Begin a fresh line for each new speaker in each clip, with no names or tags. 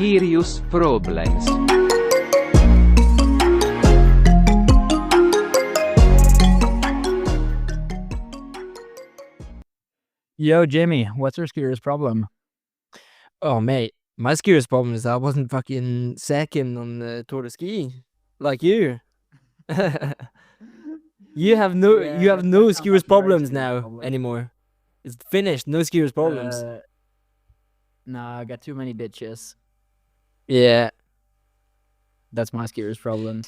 Skirious problems.
Yo, Jimmy, what's your Skirious problem?
Oh, mate, my Skirious problem is I wasn't fucking second on the Tour de Ski like you. You have no Skirious problems now anymore. It's finished. No Skirious problems.
Nah, I got too many bitches.
Yeah.
That's my Skirious problem.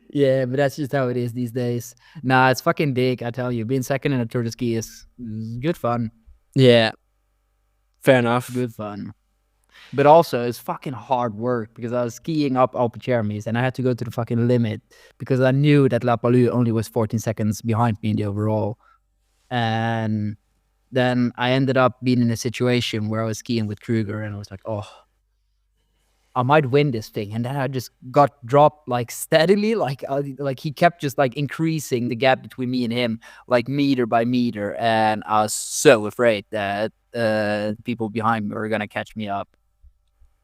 Yeah, but that's just how it is these days. Nah, it's fucking dick, I tell you. Being second in a Tour de Ski is good fun.
Yeah. Fair enough.
Good fun. But also, it's fucking hard work because I was skiing up Alpe d'Huez and I had to go to the fucking limit because I knew that La Palud only was 14 seconds behind me in the overall. And then I ended up being in a situation where I was skiing with Kruger and I was like, oh, I might win this thing. And then I just got dropped like steadily. Like he kept just like increasing the gap between me and him, like meter by meter. And I was so afraid that people behind me were going to catch me up.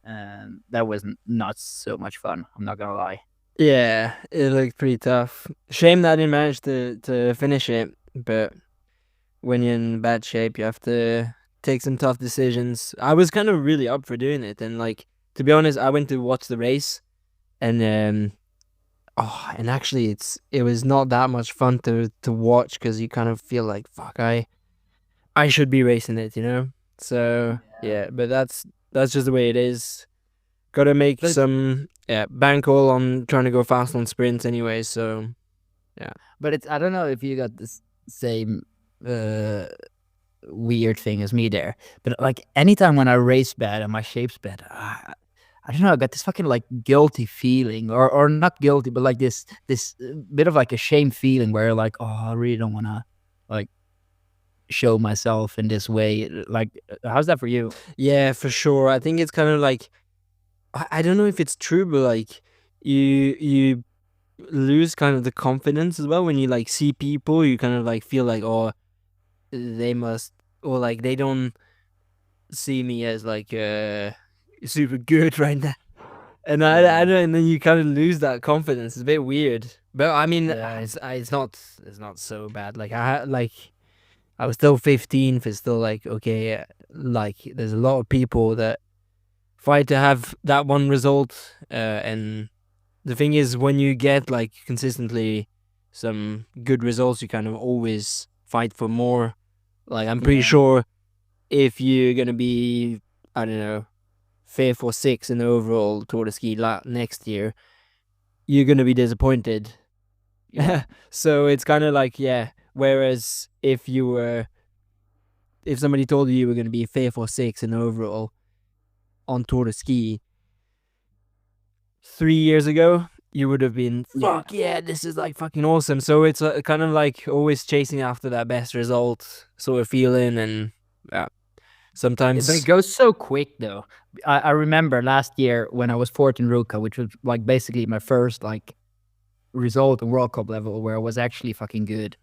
And that was not so much fun. I'm not going to lie.
Yeah, it looked pretty tough. Shame that I didn't manage to finish it. But when you're in bad shape, you have to take some tough decisions. I was kind of really up for doing it. And like, to be honest, I went to watch the race, and actually, it was not that much fun to watch because you kind of feel like, fuck, I should be racing it, you know. So yeah, but that's just the way it is. Got to make some bankroll on trying to go fast on sprints anyway. So yeah,
but I don't know if you got the same weird thing as me there, but like anytime when I race bad and my shape's bad, I don't know, I got this fucking like guilty feeling, or not guilty, but like this bit of like a shame feeling where like, oh, I really don't want to like show myself in this way. Like, how's that for you?
Yeah, for sure. I think it's kind of like, I don't know if it's true, but like you lose kind of the confidence as well when you like see people. You kind of like feel like, oh, they must, or like they don't see me as like super good right now, and I don't, and then you kind of lose that confidence. It's a bit weird, but I mean, it's not so bad. Like I was still 15th. It's still like, okay, like there's a lot of people that fight to have that one result, and the thing is, when you get like consistently some good results, you kind of always fight for more. Like, I'm pretty sure if you're gonna be, I don't know, 5th or 6th in the overall Tour de Ski next year, you're gonna be disappointed. Yeah. So it's kind of like, yeah. Whereas if somebody told you were gonna be 5th or 6th in the overall on Tour de Ski 3 years ago, you would have been, fuck yeah, this is like fucking awesome. So it's kind of like always chasing after that best result sort of feeling, and sometimes.
But it goes so quick though. I remember last year when I was 4th in Ruka, which was like basically my first like result on World Cup level where I was actually fucking good.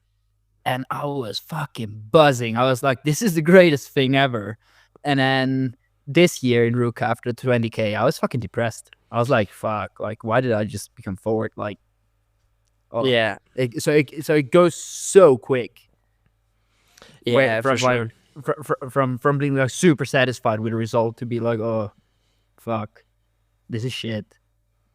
And I was fucking buzzing. I was like, this is the greatest thing ever. And then this year in Ruka after 20K, I was fucking depressed. I was like, fuck, like, why did I just become forward? Like, oh.
Yeah.
So it goes so quick.
Yeah, for sure.
From being like super satisfied with the result to be like, oh, fuck, this is shit.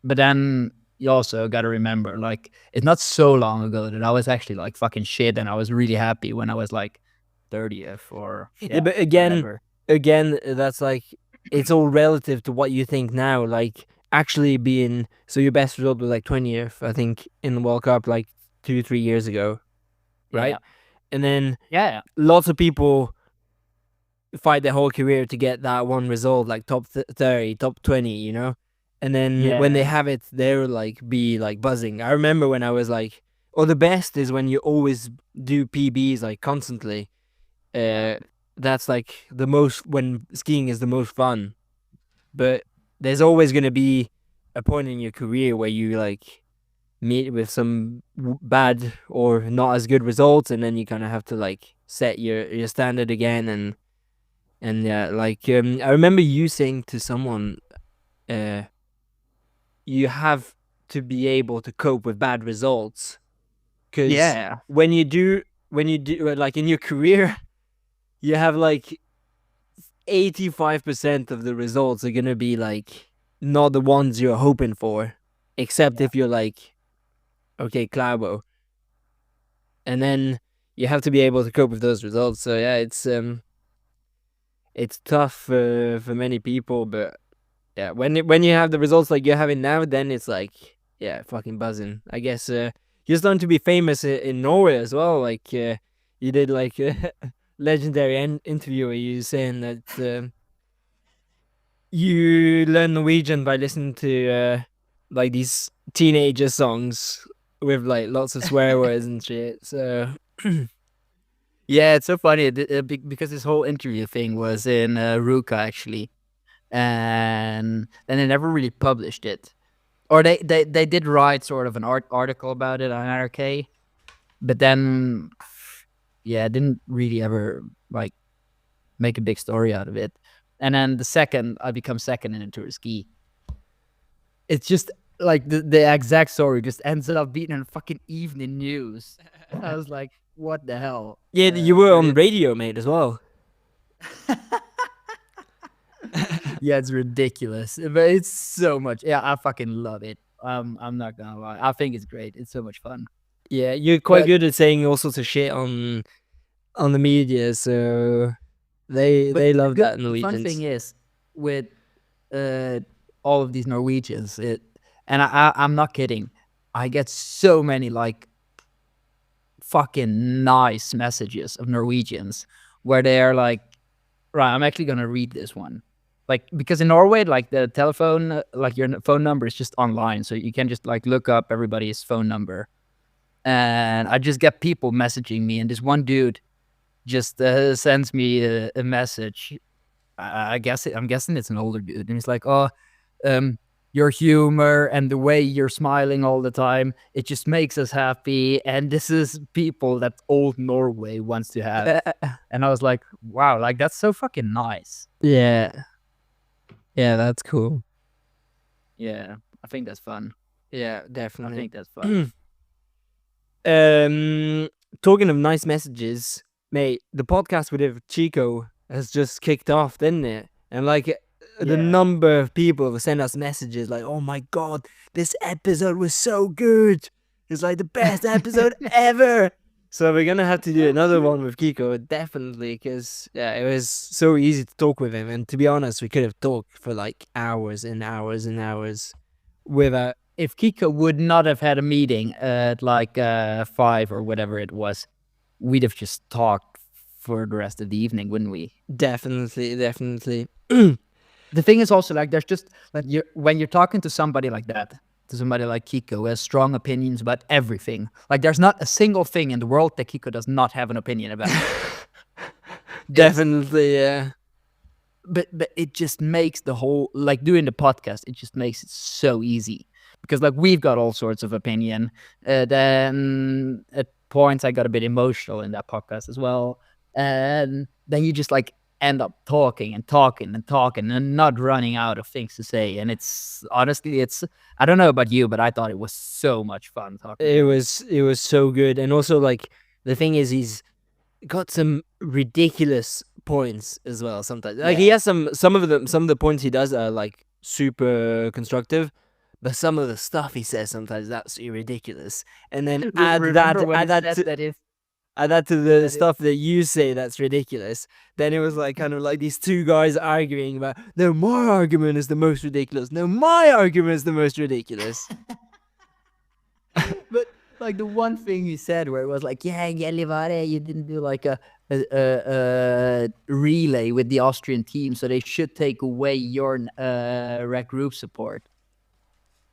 But then you also got to remember, like, it's not so long ago that I was actually like fucking shit, and I was really happy when I was like 30th or.
But again, that's like, it's all relative to what you think now. Like, actually being, so your best result was like 20th, I think, in the World Cup like 2-3 years ago, right?
Yeah.
And then
lots
of people fight their whole career to get that one result, like top 30, top 20, you know? And then when they have it, they'll like be like buzzing. I remember when I was like, the best is when you always do PBs like constantly. That's like the most, when skiing is the most fun. But there's always going to be a point in your career where you like meet with some bad or not as good results, and then you kind of have to like set your standard again, and And I remember you saying to someone, you have to be able to cope with bad results, because
Yeah.
when you do like in your career, you have like 85% of the results are gonna be like not the ones you're hoping for, except if you're like, okay, Clavo, and then you have to be able to cope with those results. So yeah, it's tough for many people, but yeah, when you have the results like you're having now, then it's like, yeah, fucking buzzing. I guess you're starting to be famous in Norway as well. Like you did like a legendary interview where you saying that you learn Norwegian by listening to like these teenager songs with like lots of swear words and shit. So
Yeah, it's so funny because this whole interview thing was in Ruka actually, and then they never really published it, or they did write sort of an article about it on NRK, but then yeah, didn't really ever like make a big story out of it. And then the second I become second in a tour ski, it's just like the exact story just ends up being in fucking evening news. I was like, what the hell?
yeah, you were
But
on radio, mate, as well.
yeah, it's ridiculous, but it's so much. Yeah, I fucking love it. I'm not gonna lie. I think it's great. It's so much fun.
Yeah, you're quite
But-
good at saying all sorts of shit on the media, so they
But
love
the
that
fun
Norwegians.
thing is with all of these Norwegians, and I'm not kidding. I get so many like fucking nice messages of Norwegians where they're like, right, I'm actually gonna read this one. Like, because in Norway, like the telephone, like your phone number is just online, so you can just like look up everybody's phone number. And I just get people messaging me, and this one dude just sends me a message. I'm guessing it's an older dude, and he's like, "Oh, your humor and the way you're smiling all the time, it just makes us happy. And this is people that old Norway wants to have." And I was like, "Wow, like that's so fucking nice."
Yeah, yeah, that's cool.
Yeah, I think that's fun.
Yeah,
I
definitely.
think that's fun.
Talking of nice messages, mate, the podcast with Chico has just kicked off, didn't it? And like the
Yeah.
number of people have sent us messages like, "Oh my god, this episode was so good! It's like the best episode ever." So we're gonna have to do another one with Kiko, definitely, because yeah, it was so easy to talk with him. And to be honest, we could have talked for like hours and hours and hours without.
If Kiko would not have had a meeting at like 5 or whatever it was, we'd have just talked for the rest of the evening, wouldn't we?
Definitely, definitely.
The thing is also like there's just like when you're talking to somebody like that, to somebody like Kiko who has strong opinions about everything. Like there's not a single thing in the world that Kiko does not have an opinion about.
Definitely, yeah.
But it just makes the whole like doing the podcast, it just makes it so easy. Because like we've got all sorts of opinion. Then at points I got a bit emotional in that podcast as well. And then you just like end up talking and talking and talking and not running out of things to say. And it's honestly, I don't know about you, but I thought it was so much fun talking.
It was so good. And also like the thing is he's got some ridiculous points as well sometimes. Like he has some of the points he does are like super constructive, but some of the stuff he says sometimes is absolutely ridiculous. And then add that to the stuff that you say that's ridiculous. Then it was like kind of like these two guys arguing about, no, my argument is the most ridiculous. No, my argument is the most ridiculous.
But like the one thing he said where it was like, yeah, Gellivare, you didn't do like a relay with the Austrian team, so they should take away your rec group support.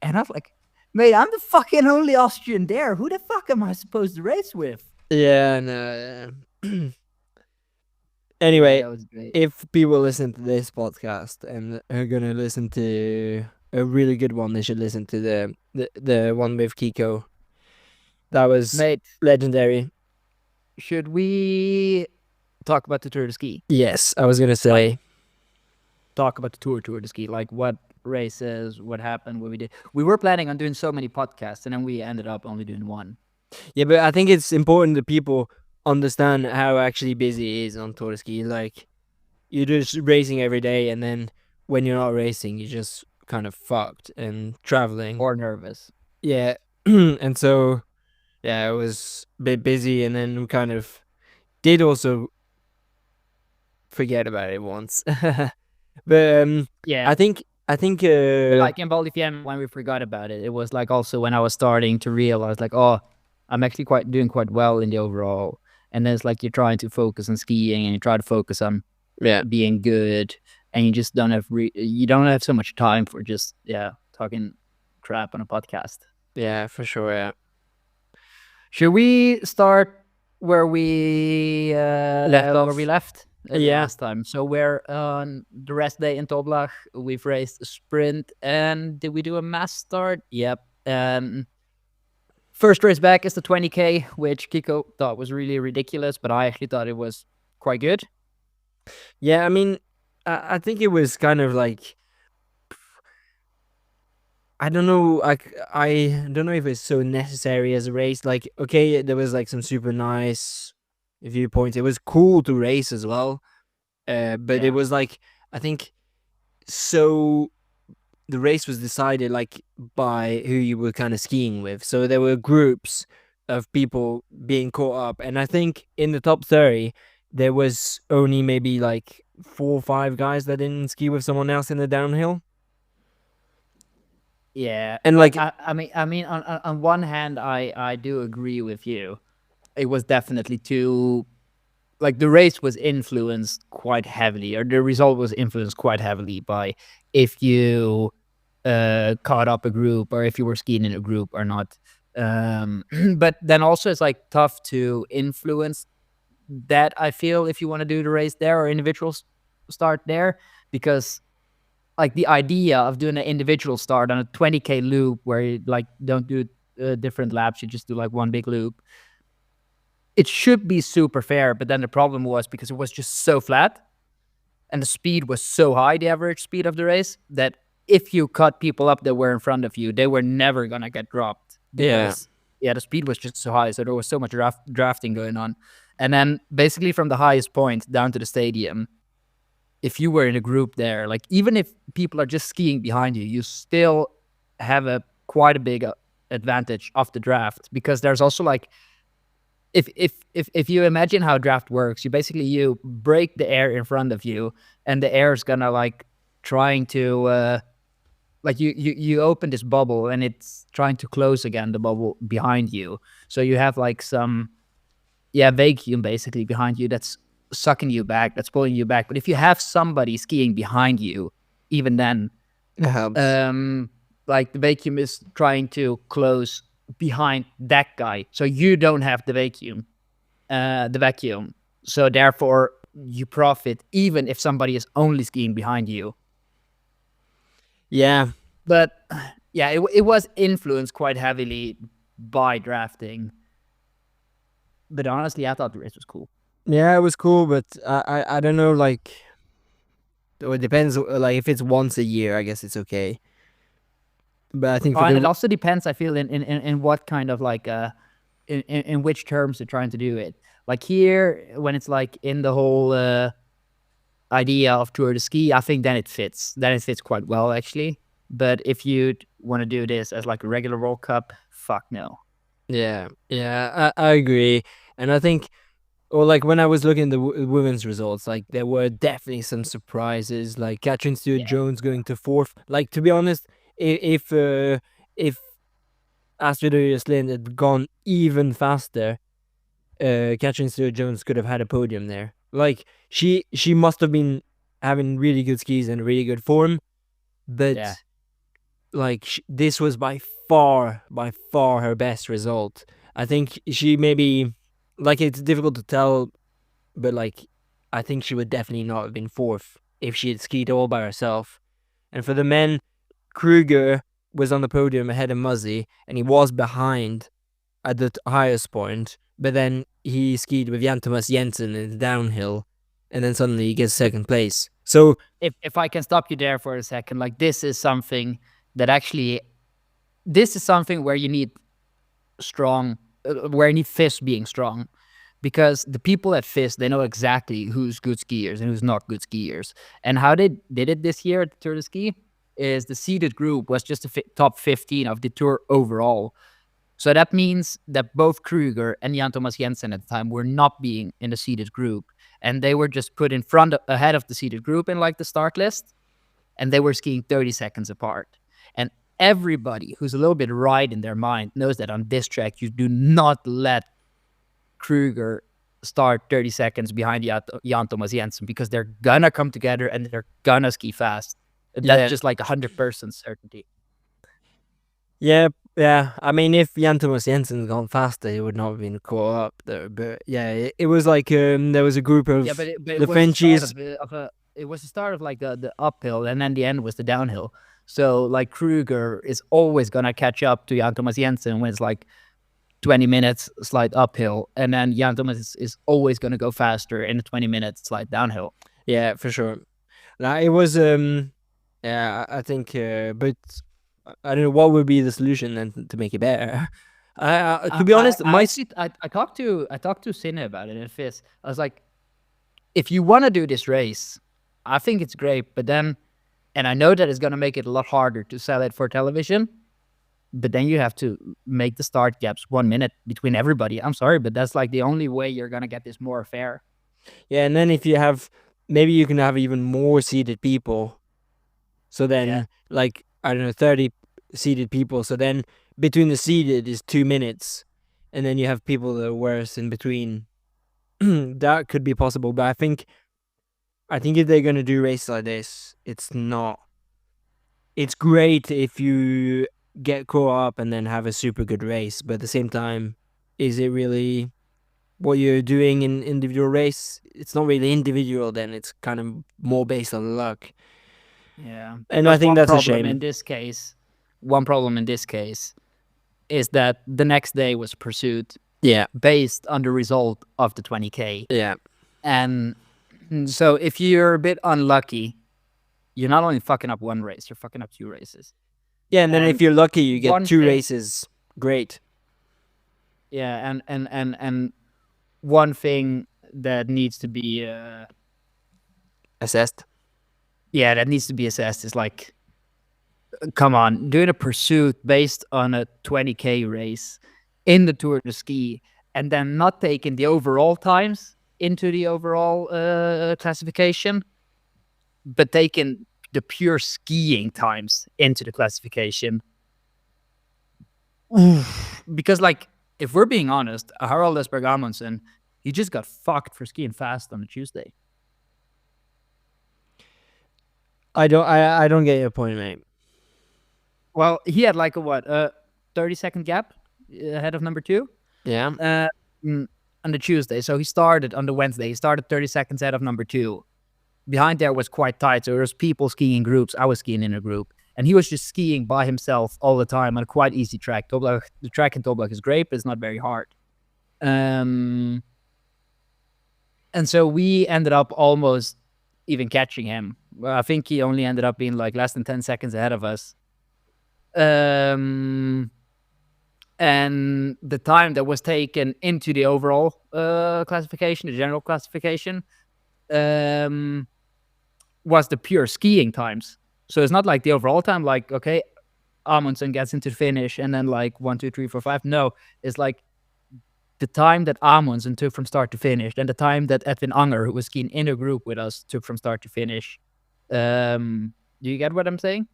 And I was like, mate, I'm the fucking only Austrian there. Who the fuck am I supposed to race with?
Yeah, no. Anyway,
that was great.
if people listen to this podcast and are gonna listen to a really good one, they should listen to the one with Kiko. That was
Mate,
legendary.
should we talk about the Tour de Ski.
Yes, I was gonna say.
Talk about the Tour de Ski, like what races, what happened, what we did. We were planning on doing so many podcasts, and then we ended up only doing one.
Yeah, but I think it's important that people understand how actually busy it is on Tour de Ski. Like, you're just racing every day, and then when you're not racing, you're just kind of fucked and traveling.
Or nervous.
Yeah, and so yeah, it was a bit busy, and then we kind of did also forget about it once. But
Yeah.
I think
Like in Val di Fiemme, when we forgot about it, it was like also when I was starting to realize, like, oh, I'm actually doing quite well in the overall. And then it's like you're trying to focus on skiing, and you try to focus on
yeah,
being good, and you just don't have you don't have so much time for just talking crap on a podcast.
yeah, for sure, yeah.
Should we start where we
Left off.
where we left
Yeah.
last time? So we're on the rest day in Toblach. We've raced a sprint, and did we do a mass start? Yep. First race back is the 20K, which Kiko thought was really ridiculous, but I actually thought it was quite good.
Yeah, I mean, I think it was kind of like, I don't know, like, I don't know if it's so necessary as a race. Like, okay, there was like some super nice viewpoints. It was cool to race as well. But
Yeah.
it was like, I think, so the race was decided like by who you were kind of skiing with. So there were groups of people being caught up, and I think in the top 30 there was only maybe like 4 or 5 guys that didn't ski with someone else in the downhill.
Yeah,
And like,
I mean, on one hand, I do agree with you. It was definitely too, like, the race was influenced quite heavily, or the result was influenced quite heavily by if you caught up a group, or if you were skiing in a group or not. But then also it's like tough to influence that, I feel, if you want to do the race there or individual start there, because like the idea of doing an individual start on a 20K loop where you like don't do different laps, you just do like one big loop. It should be super fair, but then the problem was because it was just so flat and the speed was so high, the average speed of the race, that if you cut people up that were in front of you, they were never gonna get dropped because the speed was just so high. So there was so much drafting going on. And then basically from the highest point down to the stadium, if you were in a group there, like even if people are just skiing behind you, you still have quite a big advantage of the draft, because there's also like, if you imagine how draft works, you break the air in front of you, and the air is gonna like trying to like you open this bubble and it's trying to close again the bubble behind you. So you have like some vacuum basically behind you that's sucking you back, that's pulling you back. But if you have somebody skiing behind you, even then,
it helps.
like the vacuum is trying to close behind that guy, so you don't have the vacuum. So therefore, you profit even if somebody is only skiing behind you.
Yeah,
But yeah, it was influenced quite heavily by drafting. But honestly, I thought the race was cool.
yeah, it was cool, but I don't know, like, it depends. Like, if it's once a year, I guess it's okay. But I think for
And it
the
also depends, I feel, in what kind of like in which terms they're trying to do it. Like here, when it's like in the whole idea of Tour de Ski, I think then it fits. Then it fits quite well, actually. But if you want to do this as like a regular World Cup, fuck no.
yeah, I agree, and I think, or like when I was looking at the women's results, like there were definitely some surprises, like Catherine Stewart-Jones going to 4th. Like, to be honest, if Astrid Øyeslind had gone even faster, Catherine Stewart-Jones could have had a podium there. Like, she must have been having really good skis and really good form, but
Yeah.
like this was by far her best result. I think she maybe, like, it's difficult to tell, but like I think she would definitely not have been 4th if she had skied all by herself. And for the men, Kruger was on the podium ahead of Muzzy, and he was behind at the highest point, but then he skied with Jan Thomas Jensen in the downhill, and then suddenly he gets second place. So
if I can stop you there for a second, like this is something that actually, this is something where you need strong, where you need FIS being strong, because the people at FIS, they know exactly who's good skiers and who's not good skiers. And how they did it this year at the Tour de Ski is the seeded group was just the top 15 of the tour overall. So that means that both Kruger and Jan Thomas Jensen at the time were not being in the seeded group, and they were just put in front ahead of the seeded group in like the start list, and they were skiing 30 seconds apart. And everybody who's a little bit right in their mind knows that on this track you do not let Kruger start 30 seconds behind Jan Thomas Jensen, because they're gonna come together and they're gonna ski fast. That's just like 100% certainty.
yeah, I mean, if Jan Thomas Jensen had gone faster, he would not have been caught up there. But yeah, it was like there was a group of
but
the Frenchies.
It was the start of like the uphill, and then the end was the downhill. So like Kruger is always gonna catch up to Jan Thomas Jensen when it's like 20 minutes slide uphill, and then Jan Thomas is always gonna go faster in a 20 minutes slide downhill.
Yeah, for sure. Now it was yeah, I think, but I don't know what would be the solution then to make it better. To be honest,
I talked to Sinne about it in FIS. I was like, if you want to do this race, I think it's great, but then, and I know that it's going to make it a lot harder to sell it for television, but then you have to make the start gaps 1 minute between everybody. I'm sorry, but that's like the only way you're going to get this more fair.
Yeah, and then if you have, maybe you can have even more seated people. So then, like, I don't know, 30 seated people. So then between the seated is 2 minutes, and then you have people that are worse in between. That could be possible, but I think if they're gonna do races like this, it's not. It's great if you get caught up and then have a super good race, but at the same time, is it really what you're doing in individual race? It's not really individual. Then it's kind of more based on luck.
Yeah,
and I think that's a shame.
One problem in this case is that the next day was pursued.
Yeah,
based on the result of the 20K.
Yeah,
and so if you're a bit unlucky, you're not only fucking up one race, you're fucking up 2 races.
Yeah, and then if you're lucky, you get 2 races. Great.
Yeah, and one thing that needs to be
assessed.
Yeah, that needs to be assessed is like, come on, doing a pursuit based on a 20K race in the Tour de Ski, and then not taking the overall times into the overall classification, but taking the pure skiing times into the classification. Because, like, if we're being honest, Harald Esberg Amundsen, he just got fucked for skiing fast on a Tuesday.
I don't get your point, mate.
Well, he had like a 30-second gap ahead of number 2.
Yeah.
On the Tuesday. So he started on the Wednesday. He started 30 seconds ahead of number 2. Behind there was quite tight. So there was people skiing in groups. I was skiing in a group. And he was just skiing by himself all the time on a quite easy track. The track in Toblach is great, but it's not very hard. And so we ended up almost even catching him. Well, I think he only ended up being like less than 10 seconds ahead of us. And the time that was taken into the overall classification, the general classification, was the pure skiing times. So it's not like the overall time, like, okay, Amundsen gets into the finish and then like 1, 2, 3, 4, 5. No, it's like the time that Amundsen took from start to finish, and the time that Edwin Anger, who was skiing in a group with us, took from start to finish. Do you get what I'm saying?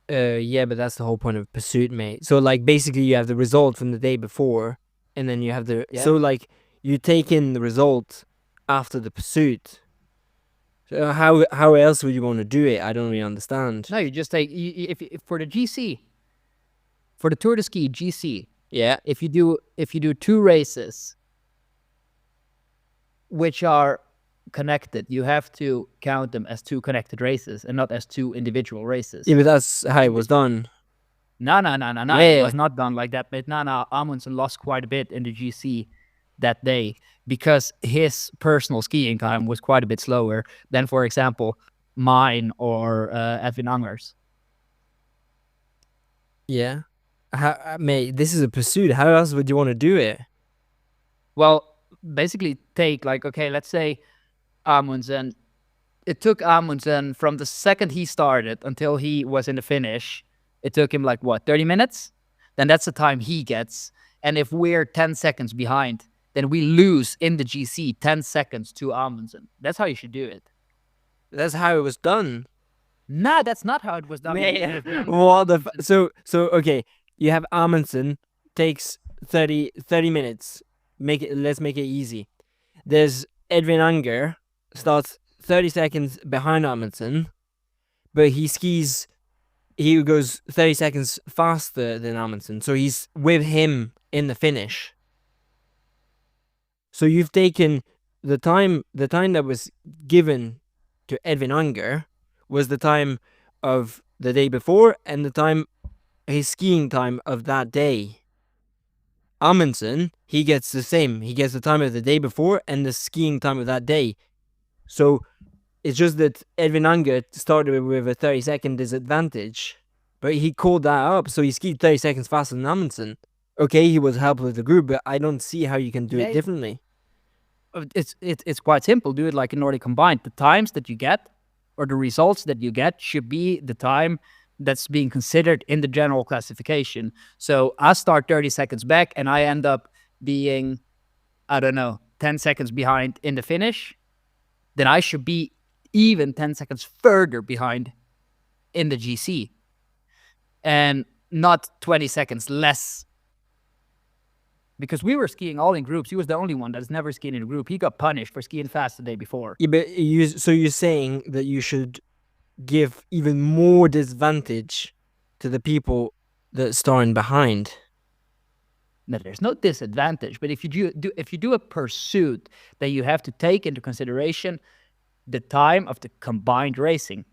Yeah, but that's the whole point of pursuit, mate. So like basically you have the result from the day before, and then you have the so like you take in the result after the pursuit. So how else would you want to do it? I don't really understand.
No, you just take if for the GC, for the Tour de Ski GC.
Yeah.
If you do 2 races which are connected, you have to count them as 2 connected races and not as 2 individual races.
Yeah, but that's how it was done.
No.
Yeah,
It
yeah.
was not done like that. But no. Amundsen lost quite a bit in the GC that day because his personal skiing time was quite a bit slower than, for example, mine or Edwin Anger's.
Yeah. Mate, this is a pursuit. How else would you want to do it?
Well, basically, take like, okay, let's say Amundsen. It took Amundsen from the second he started until he was in the finish. It took him like what, 30 minutes? Then that's the time he gets. And if we're 10 seconds behind, then we lose in the GC 10 seconds to Amundsen. That's how you should do it.
That's how it was done.
Nah, that's not how it was done.
What the so okay, you have Amundsen takes 30 minutes. Let's make it easy. There's Edwin Anger starts 30 seconds behind Amundsen, but he goes 30 seconds faster than Amundsen, so he's with him in the finish. So you've taken the time that was given to Edwin Anger was the time of the day before and the time, his skiing time of that day. Amundsen, he gets the same. He gets the time of the day before and the skiing time of that day. So it's just that Edwin Anger started with a 30-second disadvantage, but he called that up, so he skied 30 seconds faster than Amundsen. Okay, he was helped with the group, but I don't see how you can do it differently.
It's quite simple. Do it like in Nordic combined. The times that you get or the results that you get should be the time that's being considered in the general classification. So I start 30 seconds back and I end up being, I don't know, 10 seconds behind in the finish. Then I should be even 10 seconds further behind in the GC. And not 20 seconds less. Because we were skiing all in groups. He was the only one that's never skied in a group. He got punished for skiing fast the day before.
Yeah, but so you're saying that you should give even more disadvantage to the people that starting behind.
No, there's no disadvantage. But if you do a pursuit, then you have to take into consideration the time of the combined racing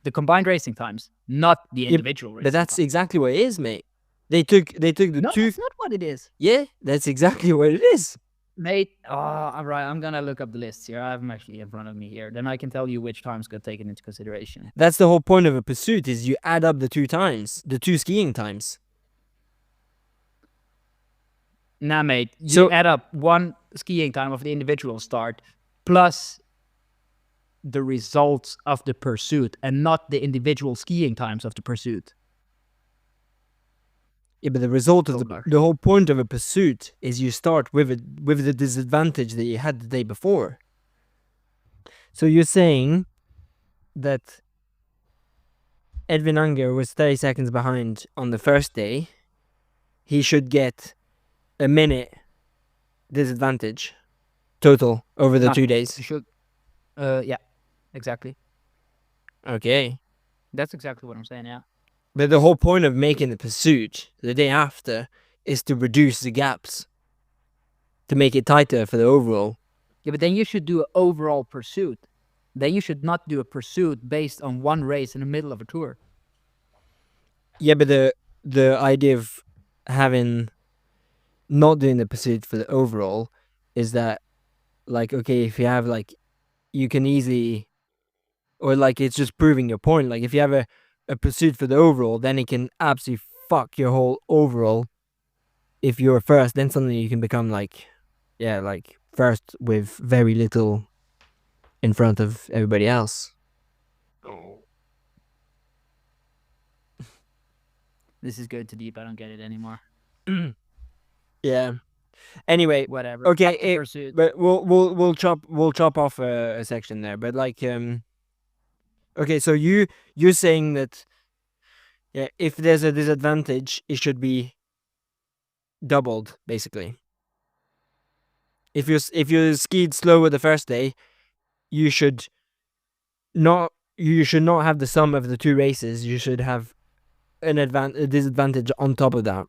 times, not the individual racing.
But that's exactly what it is, mate. They took the
no,
two.
that's not what it is.
Yeah, that's exactly what it is.
Mate, all right, I'm gonna look up the lists here. I have them actually in front of me here. Then I can tell you which times got taken into consideration.
That's the whole point of a pursuit, is you add up the 2 times, the 2 skiing times.
Nah, mate, you add up one skiing time of the individual start plus the results of the pursuit and not the individual skiing times of the pursuit.
Yeah, but the result of the whole point of a pursuit is you start with the disadvantage that you had the day before. So you're saying that Edwin Anger was 30 seconds behind on the first day. He should get a minute disadvantage total over the 2 days.
You should. Yeah, exactly.
Okay.
That's exactly what I'm saying, yeah.
But the whole point of making the pursuit the day after is to reduce the gaps, to make it tighter for the overall.
Yeah, but then you should do an overall pursuit. Then you should not do a pursuit based on one race in the middle of a tour.
Yeah, but the idea of not doing the pursuit for the overall is that, like, okay, if you have, like, you can easily, or like, it's just proving your point. Like, if you have a pursuit for the overall, then it can absolutely fuck your whole overall. If you're first, then suddenly you can become like first with very little in front of everybody else.
This is going too deep. I don't get it anymore.
Yeah. Anyway,
whatever.
Okay, but we'll chop off a section there. But like, okay, so you're saying that, yeah, if there's a disadvantage, it should be doubled, basically. If you skied slower the first day, you should not have the sum of the 2 races. You should have a disadvantage on top of that.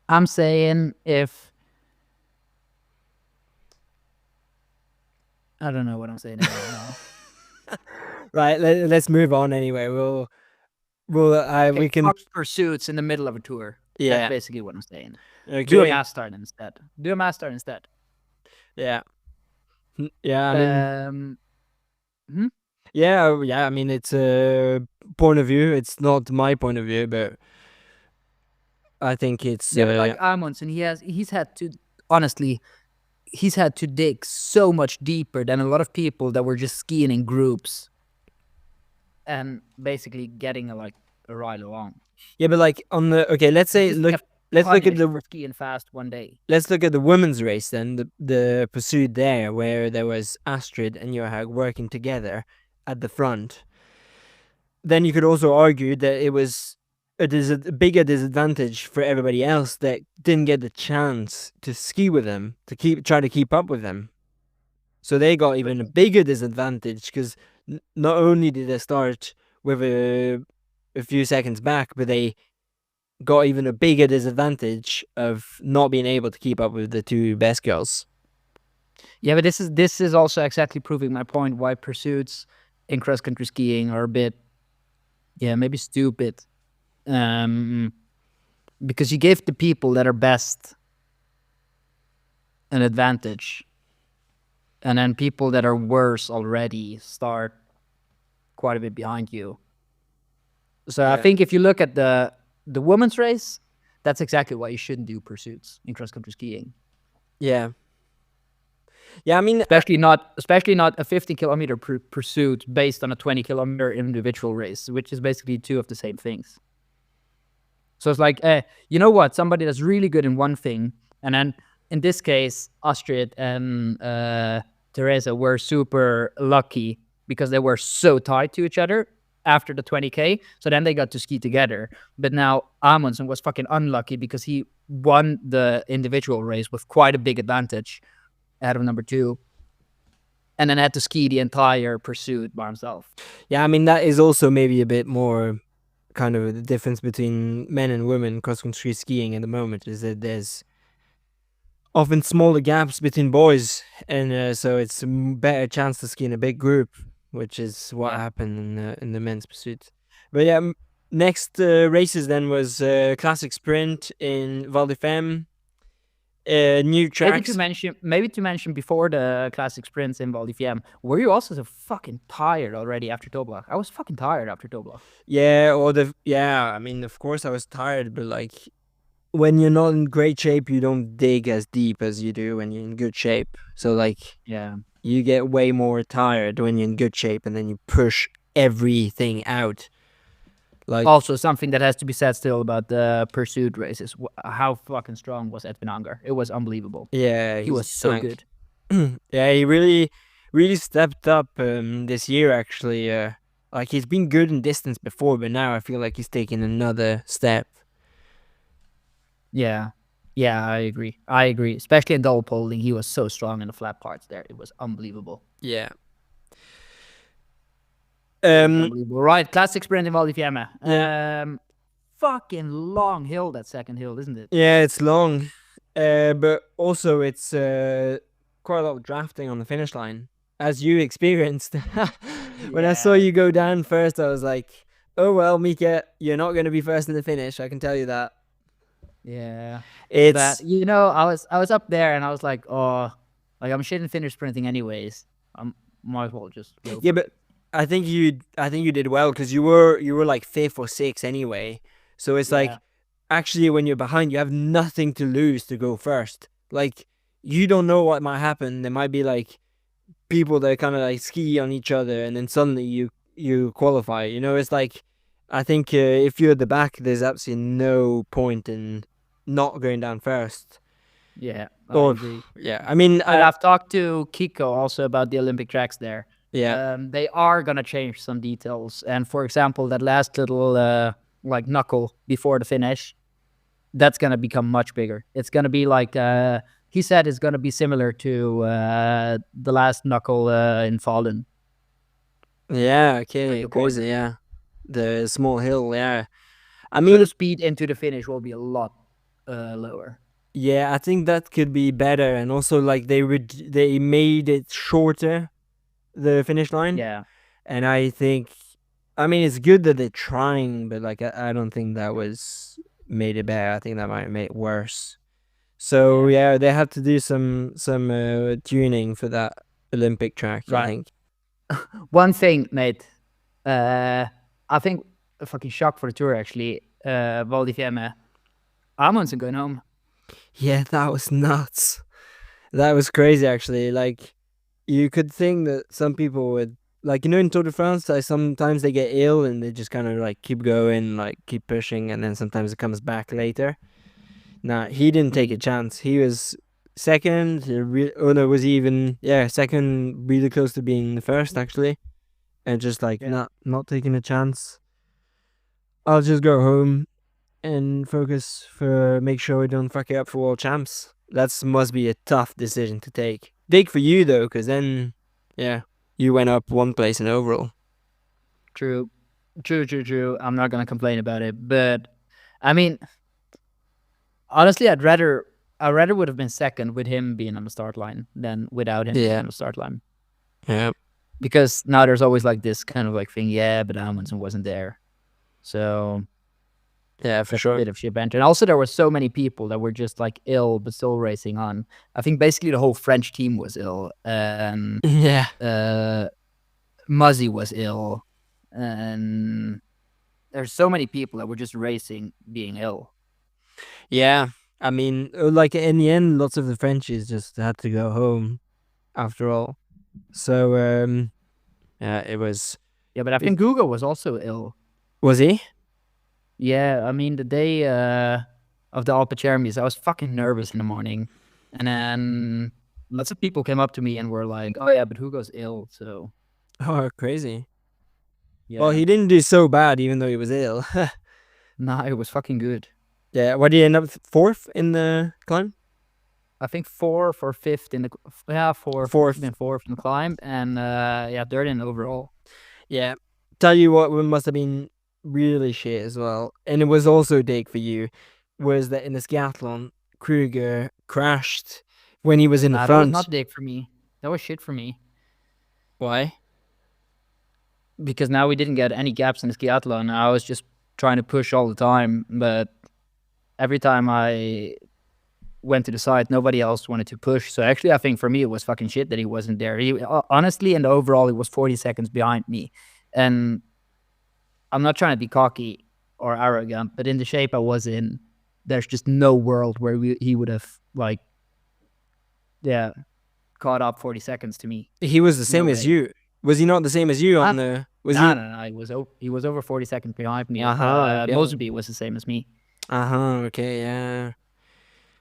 I'm saying if I don't know what I'm saying right now.
Right, let's move on anyway. We can.
Fuck pursuits in the middle of a tour.
Yeah.
That's basically what I'm saying.
Okay.
Do a mass start instead. Do a mass start instead.
Yeah. Yeah, I mean, yeah. I mean, it's a point of view. It's not my point of view, but I think it's
Yeah, but like Amundsen, he's had to honestly, he's had to dig so much deeper than a lot of people that were just skiing in groups and basically getting a ride along.
yeah, but like on the okay, let's say
Just
look.
get
Let's look at
punished
the
for skiing fast one day.
let's look at the women's race then. The pursuit there, where there was Astrid and Johaug working together at the front. Then you could also argue that it was a bigger disadvantage for everybody else that didn't get the chance to ski with them, to try to keep up with them. So they got even a bigger disadvantage because not only did they start with a few seconds back, but they got even a bigger disadvantage of not being able to keep up with the two best girls.
Yeah, but this is also exactly proving my point why pursuits in cross country skiing are a bit, maybe stupid. Because you give the people that are best an advantage, and then people that are worse already start quite a bit behind you. So I think if you look at the women's race, that's exactly why you shouldn't do pursuits in cross country skiing.
Yeah. Yeah, I mean,
especially not a 50-kilometer pursuit based on a 20-kilometer individual race, which is basically two of the same things. So it's like, you know what? Somebody that's really good in one thing, and then in this case, Astrid and Teresa were super lucky because they were so tied to each other after the 20K. So then they got to ski together. But now Amundsen was fucking unlucky because he won the individual race with quite a big advantage out of number 2, and then had to ski the entire pursuit by himself.
Yeah, I mean, that is also maybe a bit more kind of the difference between men and women cross-country skiing at the moment, is that there's often smaller gaps between boys, and so it's a better chance to ski in a big group, which is what happened in the men's pursuit. But yeah, next races then was classic sprint in Val di Femme. New tracks.
Maybe to mention before the classic sprints in Val di Fiemme, were you also so fucking tired already after Toblach? I was fucking tired after Toblach.
Yeah, I mean, of course I was tired, but like when you're not in great shape, you don't dig as deep as you do when you're in good shape. So like, you get way more tired when you're in good shape, and then you push everything out. Like,
also, something that has to be said still about the pursuit races, how fucking strong was Edwin Anger? It was unbelievable.
Yeah,
he was so good.
Yeah, he really stepped up this year, actually. Like, he's been good in distance before, but now I feel like he's taking another step.
Yeah, I agree. Especially in double poling, he was so strong in the flat parts there. It was unbelievable.
Yeah.
Unbelievable. Right, classic sprint in Val di Fiemme.
Yeah.
Fucking long hill, that second hill, isn't it?
Yeah, it's long, but also it's quite a lot of drafting on the finish line, as you experienced. When I saw you go down first, I was like, oh well, Mika, you're not going to be first in the finish, I can tell you that.
Yeah,
it's
I was up there and I was like, oh, like I'm shit in finish sprinting anyways. I might as well just go.
Yeah, but I think you did well because you were like 5th or 6th anyway. So it's like, actually, when you're behind, you have nothing to lose to go first. Like, you don't know what might happen. There might be like people that kind of like ski on each other, and then suddenly you qualify. You know, it's like, I think if you're at the back, there's absolutely no point in not going down first.
Yeah, I agree.
Yeah, I mean,
I've talked to Kiko also about the Olympic tracks there.
Yeah,
they are gonna change some details, and for example, that last little like knuckle before the finish, that's gonna become much bigger. It's gonna be like he said it's gonna be similar to the last knuckle in Fallen.
Yeah, okay, crazy. Yeah, the small hill. Yeah, I mean,
the speed into the finish will be a lot lower.
Yeah, I think that could be better, and also like they made it shorter, the finish line.
Yeah,
And I think, I mean, it's good that they're trying, but like I don't think that was made it better. I think that might have made it worse. So yeah, they had to do some tuning for that Olympic track. I
Right.
think.
One thing, mate. I think a fucking shock for the tour actually. Val di Fiemme. Amundsen going home.
Yeah, that was nuts. That was crazy, actually. Like, you could think that some people would, like, you know, in Tour de France, like, sometimes they get ill and they just kind of like keep going, like keep pushing, and then sometimes it comes back later. Nah, he didn't take a chance. He was second. Was he even second, really close to being the first actually, and just like not taking a chance. I'll just go home and focus for make sure we don't fuck it up for world champs. That must be a tough decision to take. Big for you though, because then, you went up one place in overall.
True. I'm not gonna complain about it, but I mean, honestly, I'd rather would have been second with him being on the start line than without him being on the start line.
Yeah.
Because now there's always like this kind of like thing, but Amundsen wasn't there. So
Yeah, for
a
sure.
bit of shit banter. And also there were so many people that were just like ill but still racing on. I think basically the whole French team was ill.
Yeah.
Muzzy was ill. And there's so many people that were just racing being ill.
Yeah. I mean, like in the end, lots of the Frenchies just had to go home after all. So, yeah, it was.
Yeah, but I think Google was also ill.
Was he?
Yeah, I mean, the day of the Alpe Cermis, I was fucking nervous in the morning. And then lots of people came up to me and were like, oh yeah, but Hugo's ill, so.
Oh, crazy.
Yeah.
Well, he didn't do so bad, even though he was ill.
Nah, it was fucking good.
Yeah, what did he end up fourth in the climb?
I think fourth or fifth in the
Fourth.
Been fourth in the climb, and third in overall.
Yeah, tell you what must have been really shit as well, and it was also big for you, was that in the skiathlon, Kruger crashed when he was in the
That
front.
was not big for me. That was shit for me.
Why?
Because now we didn't get any gaps in the skiathlon. I was just trying to push all the time, but every time I went to the side, nobody else wanted to push. So actually, I think for me, it was fucking shit that he wasn't there. He, honestly, in the overall, he was 40 seconds behind me. And I'm not trying to be cocky or arrogant, but in the shape I was in, there's just no world where he would have, like, caught up 40 seconds to me.
He was the same
No
as
way.
you. Was he not the same as you on the?
No. He was over 40 seconds behind me.
Yeah.
Mosby was the same as me.
Okay.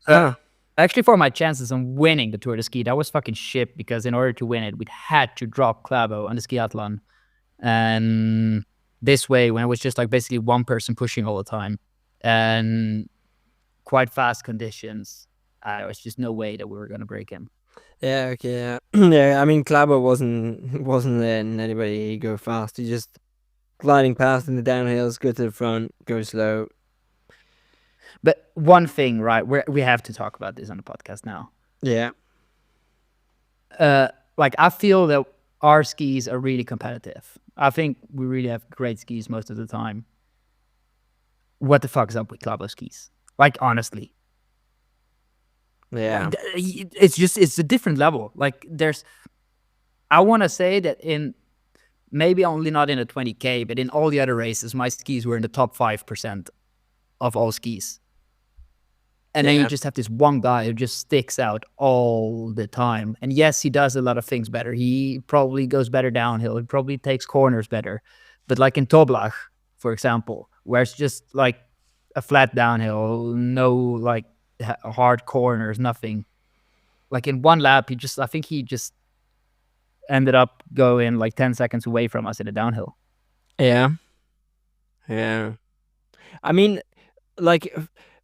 Yeah.
Actually, for my chances on winning the Tour de Ski, that was fucking shit, because in order to win it, we'd had to drop Clabo on the skiathlon. And this way, when it was just like basically one person pushing all the time and quite fast conditions, there was just no way that we were going to break him.
Yeah. Okay. Yeah. Yeah. I mean, Klabo wasn't letting anybody go fast. He just gliding past in the downhills, go to the front, go slow.
But one thing, right? We have to talk about this on the podcast now.
Yeah.
Like, I feel that our skis are really competitive. I think we really have great skis most of the time. What the fuck is up with Klabo skis? Like, honestly.
Yeah.
It's a different level. Like, I want to say that in, maybe only not in the 20K, but in all the other races, my skis were in the top 5% of all skis. And then you just have this one guy who just sticks out all the time. And yes, he does a lot of things better. He probably goes better downhill. He probably takes corners better. But like in Toblach, for example, where it's just like a flat downhill, no like hard corners, nothing. Like in one lap, I think he just ended up going like 10 seconds away from us in the downhill.
Yeah. Yeah. I mean, like,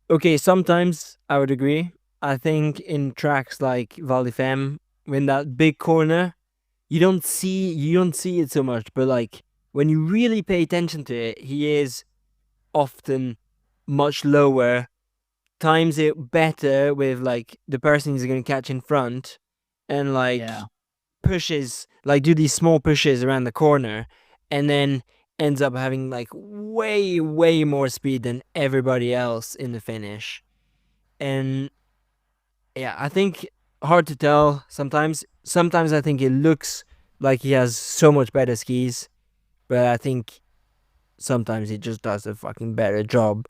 okay, sometimes I would agree. I think in tracks like Val di Fiemme, when that big corner, you don't see it so much, but like when you really pay attention to it, he is often much lower, times it better with like the person he's going to catch in front, and like pushes like do these small pushes around the corner, and then ends up having like way more speed than everybody else in the finish. And yeah, I think hard to tell sometimes. Sometimes I think it looks like he has so much better skis, but I think sometimes he just does a fucking better job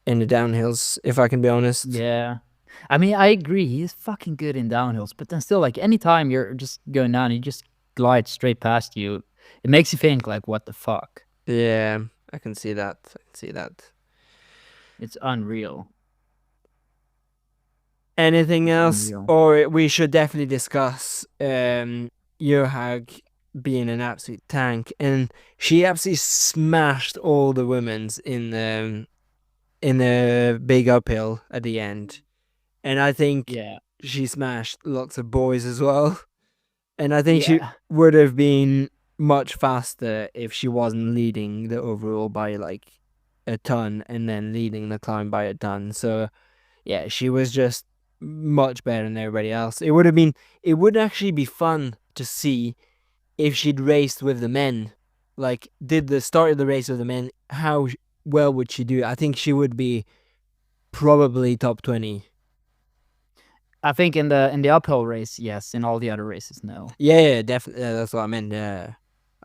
in the downhills, if I can be honest.
Yeah. I mean, I agree. He's fucking good in downhills, but then still, like, anytime you're just going down, he just glides straight past you. It makes you think, like, what the fuck?
Yeah, I can see that. I can see that.
It's unreal.
Anything
It's
else?
unreal.
Or we should definitely discuss Johaug being an absolute tank, and she absolutely smashed all the women's in the big uphill at the end. And I think
Yeah.
she smashed lots of boys as well. And I think she
Yeah.
would have been much faster if she wasn't leading the overall by like a ton and then leading the climb by a ton. So yeah, she was just much better than everybody else. It would actually be fun to see if she'd raced with the men. Like, did the start of the race with the men, how well would she do? I think she would be probably top 20.
I think in the uphill race, yes. In all the other races, no.
Yeah, definitely. That's what I meant. Yeah,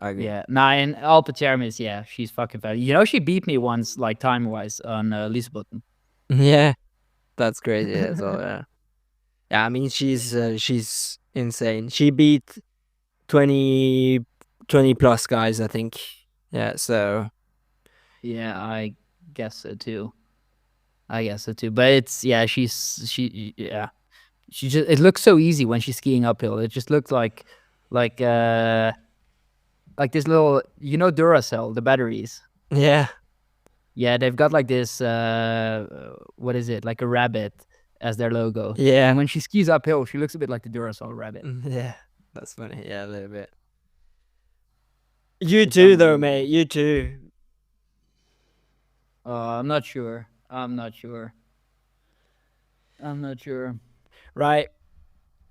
I agree.
Yeah. Nah, in Alpe Termes, yeah, she's fucking fast. You know, she beat me once, like, time-wise on Lisbon.
Yeah, that's crazy as well. Yeah, yeah. I mean, she's insane. She beat 20 plus guys, I think. Yeah, so
Yeah, I guess so too. But it's, yeah, yeah. She just, it looks so easy when she's skiing uphill. It just looks like this little, you know, Duracell, the batteries.
yeah,
Yeah, they've got like this what is it? Like a rabbit as their logo.
yeah,
And when she skis uphill, she looks a bit like the Duracell rabbit.
yeah. That's funny. Yeah, a little bit. You
It's
too, though,
unbelievable.
mate. You too.
I'm not sure. I'm not sure.
Right.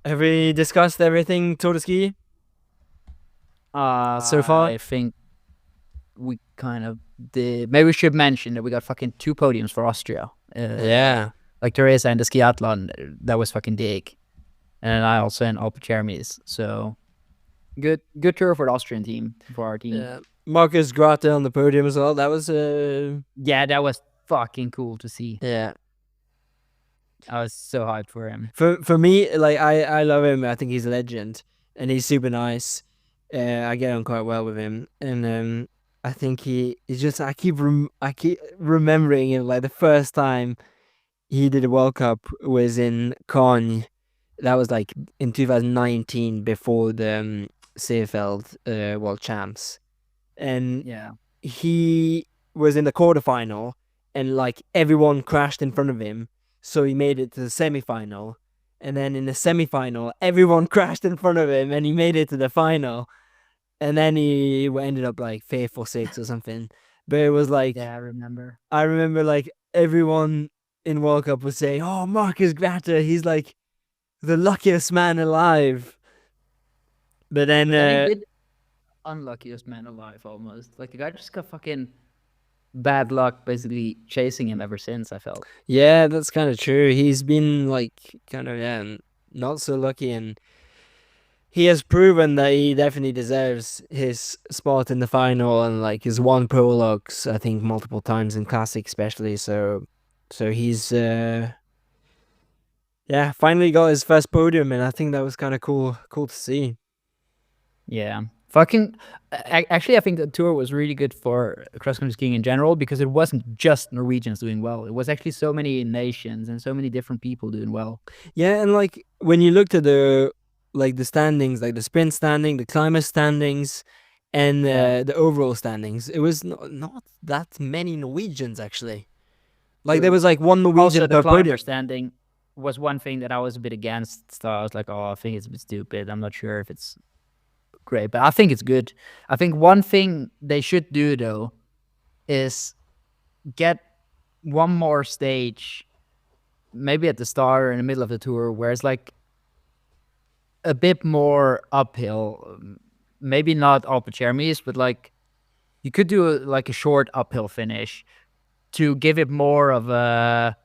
Have we discussed everything Tour de Ski so far?
I think we kind of did. Maybe we should mention that we got fucking 2 podiums for Austria.
Yeah.
Like Teresa and the skiathlon, that was fucking dig. And I also in Alpe Termes. So good tour for the Austrian team, for our team.
Yeah. Marcus Grote on the podium as well. That was
Yeah, that was fucking cool to see.
yeah.
I was so hyped for him.
For me, like I love him. I think he's a legend, and he's super nice. I get on quite well with him, and I think he's just. I keep remembering him. Like the first time he did a World Cup was in Cannes. That was like in 2019 before the Seefeld World Champs, and
Yeah.
he was in the quarterfinal, and like everyone crashed in front of him, so he made it to the semifinal. And then in the semifinal, everyone crashed in front of him, and he made it to the final. And then he ended up like 5th or 6th or something. But it was like,
Yeah, I remember.
I remember like everyone in World Cup was saying, "Oh, Marcus Grata, he's like the luckiest man alive." But then,
He did unluckiest man alive almost. Like the guy just got fucking bad luck basically chasing him ever since, I felt.
yeah, that's kind of true. He's been like kind of not so lucky, and he has proven that he definitely deserves his spot in the final, and like he's won prologues, I think, multiple times in classic, especially. So he's finally got his first podium, and I think that was kind of cool to see.
Yeah. Fucking actually I think the tour was really good for cross country skiing in general because it wasn't just Norwegians doing well. It was actually so many nations and so many different people doing well.
Yeah, and like when you looked at the standings, like the sprint standing, the climber standings, and the overall standings, it was not that many Norwegians actually. Like there was like one Norwegian
Also, the
per
climber
podium.
standing was one thing that I was a bit against. So I was like, oh, I think it's a bit stupid. I'm not sure if it's great, but I think it's good. I think one thing they should do though is get one more stage, maybe at the start or in the middle of the tour, where it's like a bit more uphill. maybe not Alpe Cermis, but like you could do like a short uphill finish to give it more of a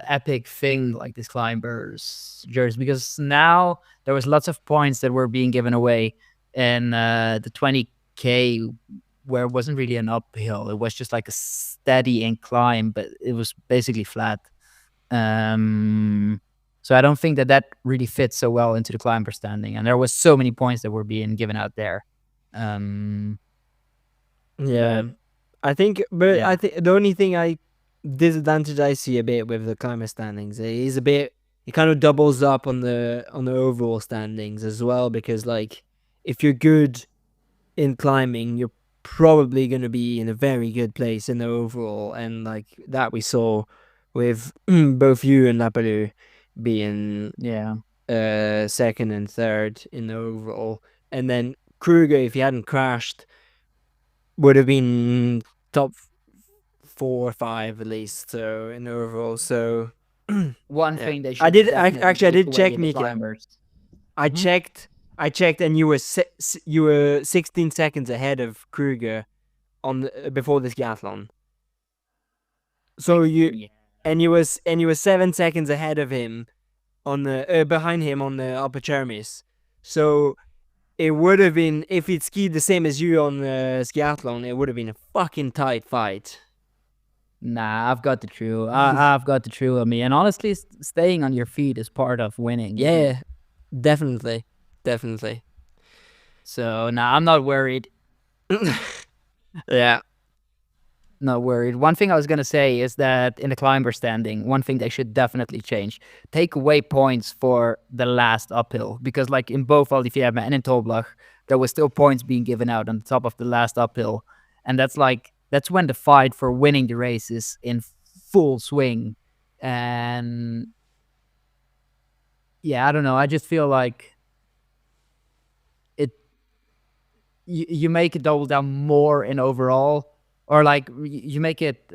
epic thing like this climbers jersey, because now there was lots of points that were being given away in the 20K where it wasn't really an uphill. It was just like a steady incline, but it was basically flat. So I don't think that really fits so well into the climber standing, and there was so many points that were being given out there.
Yeah,
But
I think, but
yeah.
I think the only thing disadvantage I see a bit with the climber standings is a bit, it kind of doubles up on the overall standings as well, because like if you're good in climbing, you're probably going to be in a very good place in the overall, and like that we saw with both you and Lapalu being
Yeah.
second and third in the overall, and then Kruger, if he hadn't crashed, would have been top 4 or 5 at least, so in the overall. So
One
yeah.
thing they should definitely
I
take
did
away
check,
in the
Mika.
climbers.
I
Mhm.
checked, and you were 16 seconds ahead of Kruger on before this biathlon. So
Yeah.
you were 7 seconds ahead of him on the behind him on the Upper Chermis. So it would have been, if he'd skied the same as you on the skiathlon, it would have been a fucking tight fight.
Nah, I've got the true. I've got the true of me, and honestly, staying on your feet is part of winning.
Yeah, definitely.
So nah, I'm not worried.
Yeah.
Not worried. One thing I was gonna say is that in the climber standing, one thing they should definitely change: take away points for the last uphill, because like in both Val di Fiemme and in Toblach, there was still points being given out on the top of the last uphill, and that's when the fight for winning the race is in full swing. And yeah, I don't know. I just feel like it. You make it double down more in overall, or like you make it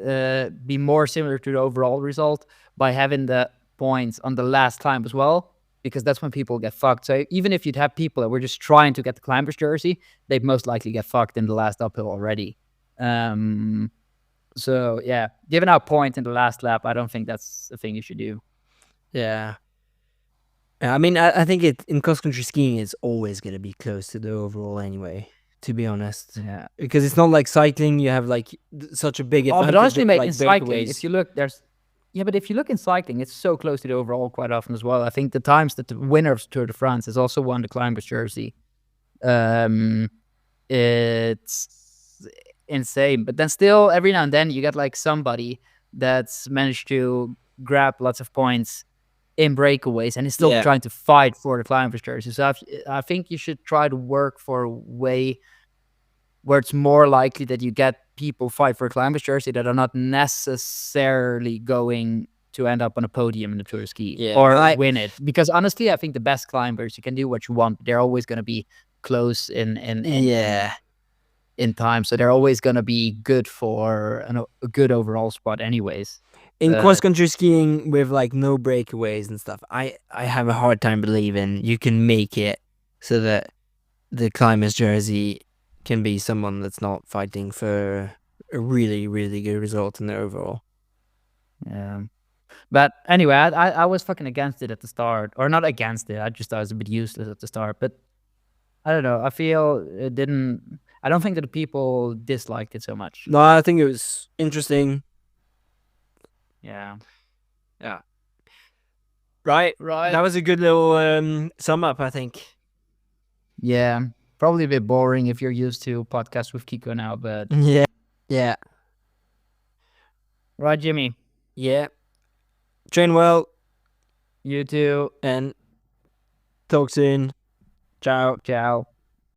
be more similar to the overall result by having the points on the last climb as well, because that's when people get fucked. So even if you'd have people that were just trying to get the climber's jersey, they'd most likely get fucked in the last uphill already. So yeah, giving out points in the last lap, I don't think that's a thing you should do.
Yeah. I mean, I think it in cross country skiing is always going to be close to the overall anyway, to be honest.
Yeah.
Because it's not like cycling, you have like such a big
Oh,
advantage
but honestly,
of
mate,
like
in cycling,
breakaways.
if you look, but if you look in cycling, it's so close to the overall quite often as well. I think the times that the winner of Tour de France has also won the climber's jersey. It's insane. But then still, every now and then, you get like somebody that's managed to grab lots of points in breakaways and is still
Yeah.
trying to fight for the climber's jersey. So I think you should try to work for a way where it's more likely that you get people fight for a climber's jersey that are not necessarily going to end up on a podium in the Tour ski
Yeah,
or win it. Because honestly, I think the best climbers, you can do what you want. They're always going to be close
Yeah.
in time. So they're always going to be good for a good overall spot anyways.
In cross country skiing with like no breakaways and stuff, I have a hard time believing you can make it so that the climber's jersey can be someone that's not fighting for a really, really good result in the overall.
Yeah. But anyway, I was fucking against it at the start. Or not against it. I just thought it was a bit useless at the start. But I don't know. I feel it didn't... I don't think that the people disliked it so much.
No, I think it was interesting.
Yeah.
Yeah. Right. That was a good little sum up, I think.
Yeah. Probably a bit boring if you're used to podcasts with Kiko now, but...
Yeah. Yeah.
Right, Jimmy.
Yeah. Train well.
You too.
And talk soon. Ciao.
Ciao.